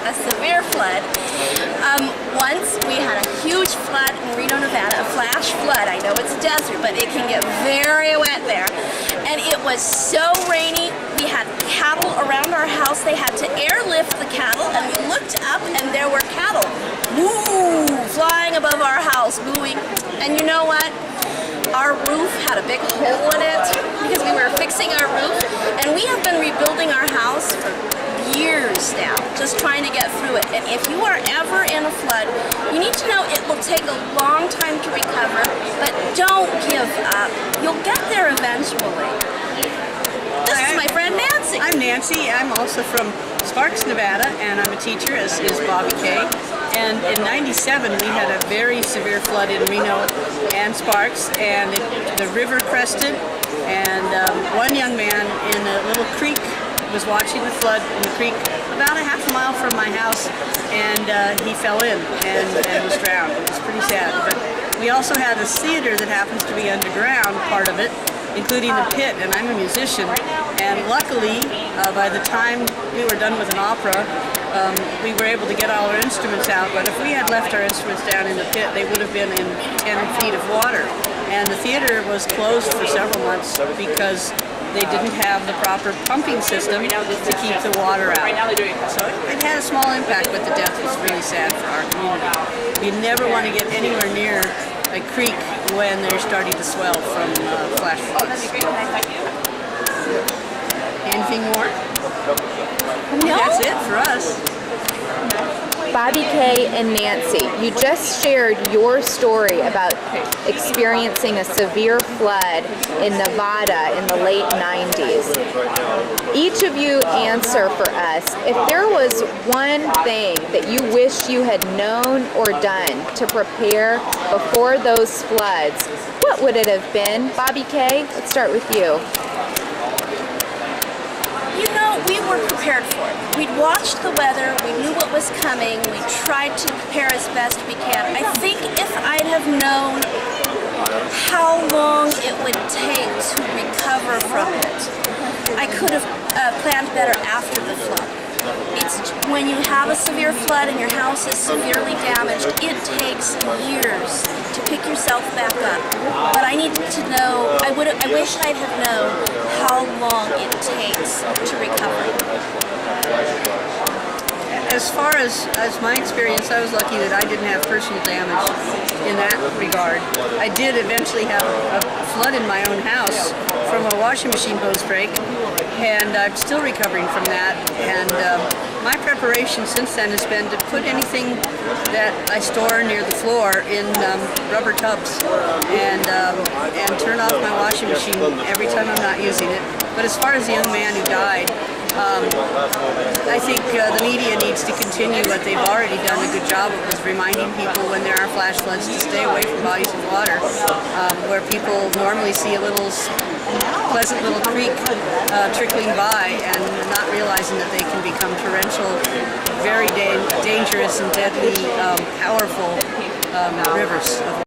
a severe flood. Once we had a huge flood in Reno, Nevada, a flash flood. I know it's desert, but it can get very wet there. And it was so rainy, we had cattle around our house. They had to airlift the cattle, and we looked up and there were cattle, woo, flying above our house, mooing. And you know what? Our roof had a big hole in it because we were fixing our roof, and we have been rebuilding our house for years now, just trying to get through it. And if you are ever in a flood, you need to know it will take a long time to recover, but don't give up. You'll get there eventually. This is my friend Nancy. I'm Nancy. I'm also from Sparks, Nevada, and I'm a teacher, as is Bobee Kay. And in '97, we had a very severe flood in Reno and Sparks, and the river crested, and one young man in a little creek was watching the flood in the creek about a half a mile from my house, and he fell in and was drowned. It was pretty sad. But we also had a theater that happens to be underground, part of it, including the pit, and I'm a musician. And luckily, by the time we were done with an opera, we were able to get all our instruments out, but if we had left our instruments down in the pit, they would have been in 10 feet of water. And the theater was closed for several months because they didn't have the proper pumping system to keep the water out. So it had a small impact, but the death was really sad for our community. We never want to get anywhere near a creek when they're starting to swell from flash floods. Anything more? No. That's it for us. Bobee Kay and Nancy, you just shared your story about experiencing a severe flood in Nevada in the late 90s. Each of you answer for us, if there was one thing that you wish you had known or done to prepare before those floods, what would it have been? Bobee Kay, let's start with you. You know, we were prepared for it. We'd watched the weather, we knew what was coming, we tried to prepare as best we can. I think if I'd have known how long it would take to recover from it, I could have planned better after the flood. It's when you have a severe flood and your house is severely damaged, it takes years to pick yourself back up. But I needed to know, I wish I'd have known how long it takes to recover. As far as my experience, I was lucky that I didn't have personal damage in that regard. I did eventually have a flood in my own house from a washing machine hose break, and I'm still recovering from that. And my preparation since then has been to put anything that I store near the floor in rubber tubs and turn off my washing machine every time I'm not using it. But as far as the young man who died, I think the media needs to continue what they've already done a good job of, is reminding people when there are flash floods to stay away from bodies of water, where people normally see a little pleasant little creek trickling by and not realizing that they can become torrential, very dangerous and deadly, powerful rivers.